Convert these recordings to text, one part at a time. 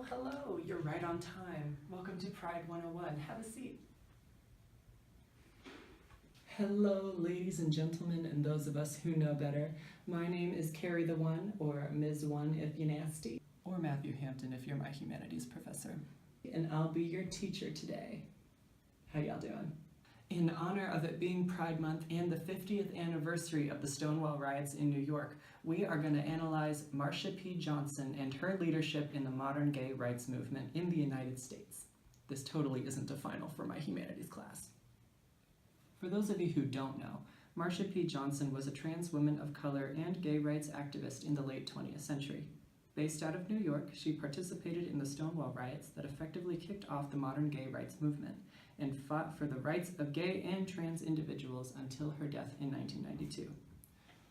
Hello, you're right on time. Welcome to Pride 101. Have a seat. Hello, ladies and gentlemen, and those of us who know better. My name is Carrie the One, or Ms. One if you're nasty, or Matthew Hampton if you're my humanities professor. And I'll be your teacher today. How y'all doing? In honor of it being Pride Month and the 50th anniversary of the Stonewall Riots in New York, we are going to analyze Marsha P. Johnson and her leadership in the modern gay rights movement in the United States. This totally isn't a final for my humanities class. For those of you who don't know, Marsha P. Johnson was a trans woman of color and gay rights activist in the late 20th century. Based out of New York, she participated in the Stonewall Riots that effectively kicked off the modern gay rights movement and fought for the rights of gay and trans individuals until her death in 1992.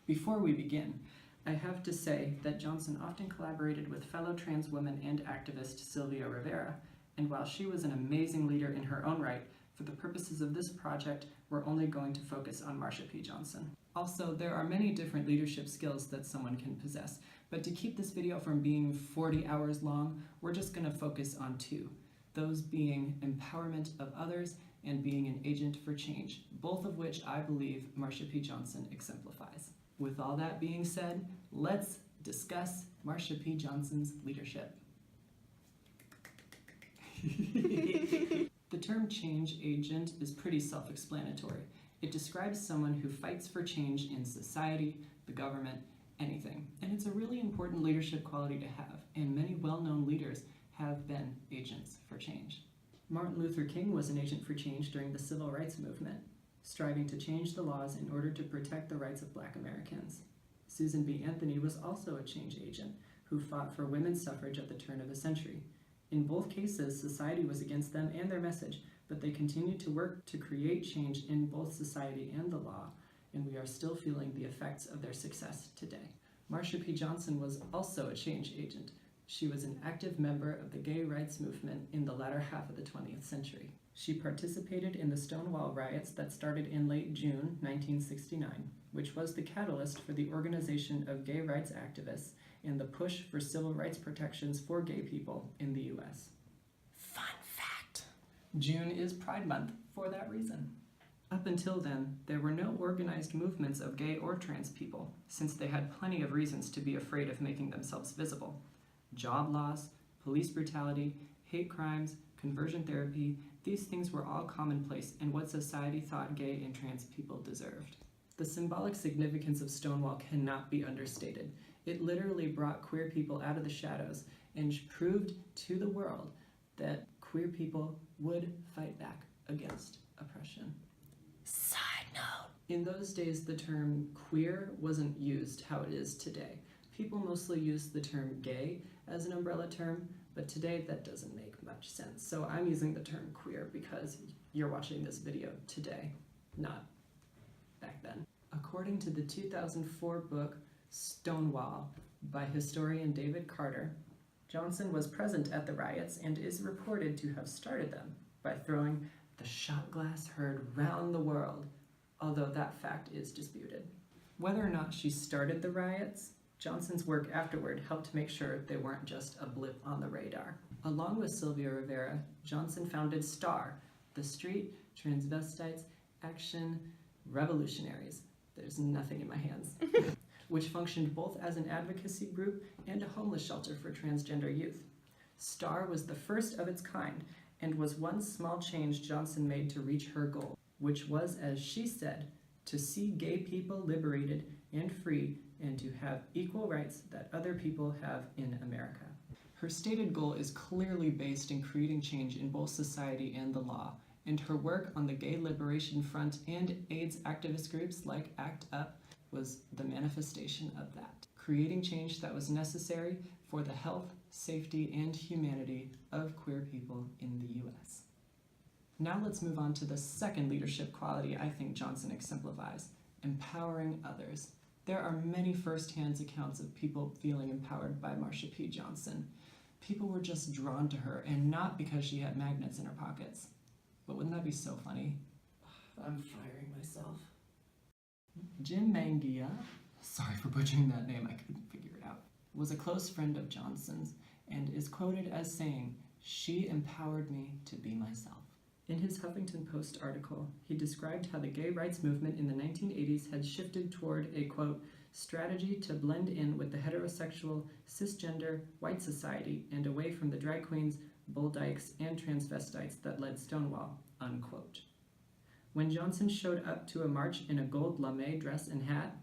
Before we begin, I have to say that Johnson often collaborated with fellow trans woman and activist Sylvia Rivera, and while she was an amazing leader in her own right, for the purposes of this project, we're only going to focus on Marsha P. Johnson. Also, there are many different leadership skills that someone can possess, but to keep this video from being 40 hours long, we're just going to focus on two. Those being empowerment of others and being an agent for change, both of which I believe Marsha P. Johnson exemplifies. With all that being said, let's discuss Marsha P. Johnson's leadership. The term change agent is pretty self-explanatory. It describes someone who fights for change in society, the government, anything. And it's a really important leadership quality to have, and many well-known leaders have been agents for change. Martin Luther King was an agent for change during the Civil Rights Movement, striving to change the laws in order to protect the rights of Black Americans. Susan B. Anthony was also a change agent who fought for women's suffrage at the turn of the century. In both cases, society was against them and their message, but they continued to work to create change in both society and the law, and we are still feeling the effects of their success today. Marsha P. Johnson was also a change agent. She was an active member of the gay rights movement in the latter half of the 20th century. She participated in the Stonewall Riots that started in late June 1969, which was the catalyst for the organization of gay rights activists and the push for civil rights protections for gay people in the U.S. Fun fact! June is Pride Month for that reason. Up until then, there were no organized movements of gay or trans people, since they had plenty of reasons to be afraid of making themselves visible. Job loss, police brutality, hate crimes, conversion therapy, these things were all commonplace in what society thought gay and trans people deserved. The symbolic significance of Stonewall cannot be understated. It literally brought queer people out of the shadows and proved to the world that queer people would fight back against oppression. Side note. In those days, the term queer wasn't used how it is today. People mostly use the term gay as an umbrella term, but today that doesn't make much sense. So I'm using the term queer because you're watching this video today, not back then. According to the 2004 book Stonewall by historian David Carter, Johnson was present at the riots and is reported to have started them by throwing the shot glass heard round the world, although that fact is disputed. Whether or not she started the riots, Johnson's work afterward helped make sure they weren't just a blip on the radar. Along with Sylvia Rivera, Johnson founded STAR, the Street Transvestites Action Revolutionaries. There's nothing in my hands. Which functioned both as an advocacy group and a homeless shelter for transgender youth. STAR was the first of its kind and was one small change Johnson made to reach her goal, which was, as she said, to see gay people liberated and free and to have equal rights that other people have in America. Her stated goal is clearly based in creating change in both society and the law, and her work on the Gay Liberation Front and AIDS activist groups like ACT UP was the manifestation of that, creating change that was necessary for the health, safety, and humanity of queer people in the U.S. Now let's move on to the second leadership quality I think Johnson exemplifies, empowering others. There are many first-hand accounts of people feeling empowered by Marsha P. Johnson. People were just drawn to her, and not because she had magnets in her pockets. But wouldn't that be so funny? I'm firing myself. Jim Mangia, sorry for butchering that name, I couldn't figure it out, was a close friend of Johnson's and is quoted as saying, "She empowered me to be myself." In his Huffington Post article, he described how the gay rights movement in the 1980s had shifted toward a, quote, strategy to blend in with the heterosexual, cisgender, white society and away from the drag queens, bull dykes, and transvestites that led Stonewall, unquote. When Johnson showed up to a march in a gold lame dress and hat,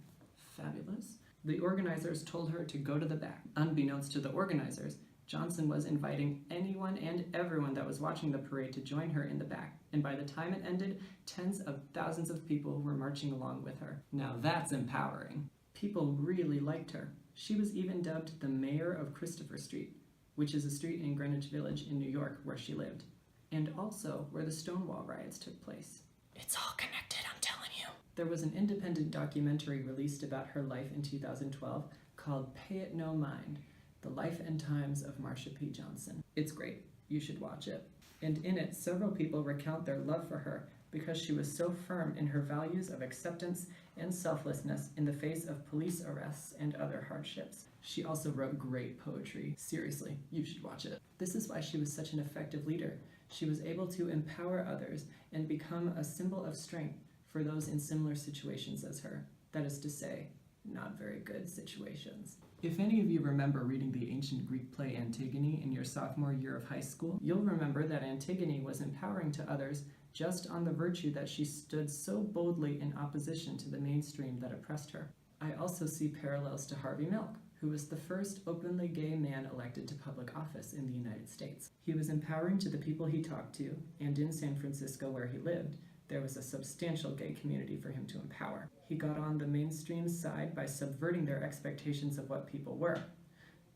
fabulous, the organizers told her to go to the back. Unbeknownst to the organizers, Johnson was inviting anyone and everyone that was watching the parade to join her in the back, and by the time it ended, tens of thousands of people were marching along with her. Now that's empowering. People really liked her. She was even dubbed the mayor of Christopher Street, which is a street in Greenwich Village in New York where she lived, and also where the Stonewall riots took place. It's all connected, I'm telling you. There was an independent documentary released about her life in 2012 called Pay It No Mind, The Life and Times of Marsha P. Johnson. It's great. You should watch it. And in it, several people recount their love for her because she was so firm in her values of acceptance and selflessness in the face of police arrests and other hardships. She also wrote great poetry. Seriously, you should watch it. This is why she was such an effective leader. She was able to empower others and become a symbol of strength for those in similar situations as her. That is to say, not very good situations. If any of you remember reading the ancient Greek play Antigone in your sophomore year of high school, you'll remember that Antigone was empowering to others just on the virtue that she stood so boldly in opposition to the mainstream that oppressed her. I also see parallels to Harvey Milk, who was the first openly gay man elected to public office in the United States. He was empowering to the people he talked to, and in San Francisco where he lived, there was a substantial gay community for him to empower. He got on the mainstream side by subverting their expectations of what people were.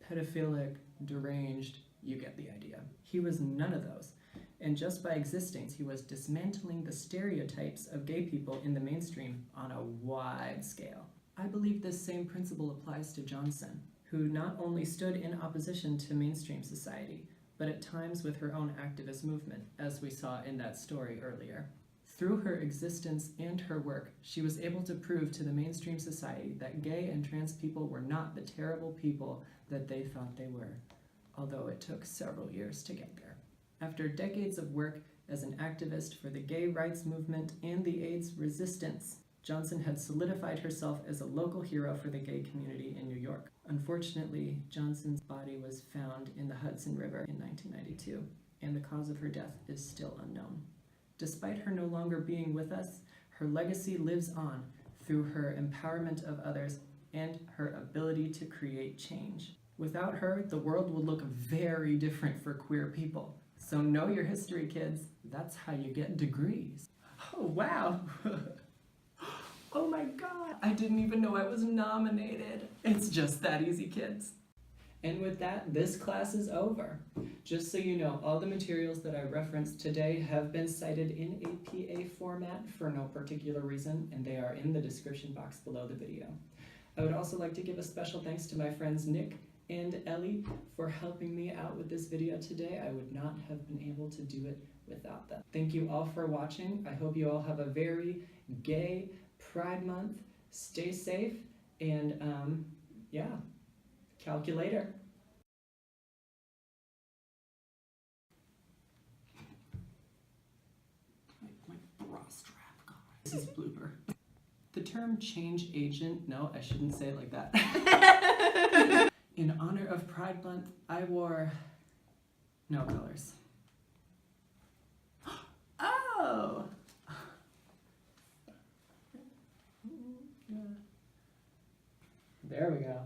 Pedophilic, deranged, you get the idea. He was none of those. And just by existing, he was dismantling the stereotypes of gay people in the mainstream on a wide scale. I believe this same principle applies to Johnson, who not only stood in opposition to mainstream society, but at times with her own activist movement, as we saw in that story earlier. Through her existence and her work, she was able to prove to the mainstream society that gay and trans people were not the terrible people that they thought they were, although it took several years to get there. After decades of work as an activist for the gay rights movement and the AIDS resistance, Johnson had solidified herself as a local hero for the gay community in New York. Unfortunately, Johnson's body was found in the Hudson River in 1992, and the cause of her death is still unknown. Despite her no longer being with us, her legacy lives on through her empowerment of others and her ability to create change. Without her, the world will look very different for queer people. So know your history, kids. That's how you get degrees. Oh, wow. Oh my God. I didn't even know I was nominated. It's just that easy, kids. And with that, this class is over. Just so you know, all the materials that I referenced today have been cited in APA format for no particular reason, and they are in the description box below the video. I would also like to give a special thanks to my friends Nick and Ellie for helping me out with this video today. I would not have been able to do it without them. Thank you all for watching. I hope you all have a very gay Pride Month. Stay safe, and yeah. Calculator. My bra strap, God. This is blooper. The term change agent, no, I shouldn't say it like that. In honor of Pride Month, I wore no colors. Oh! There we go.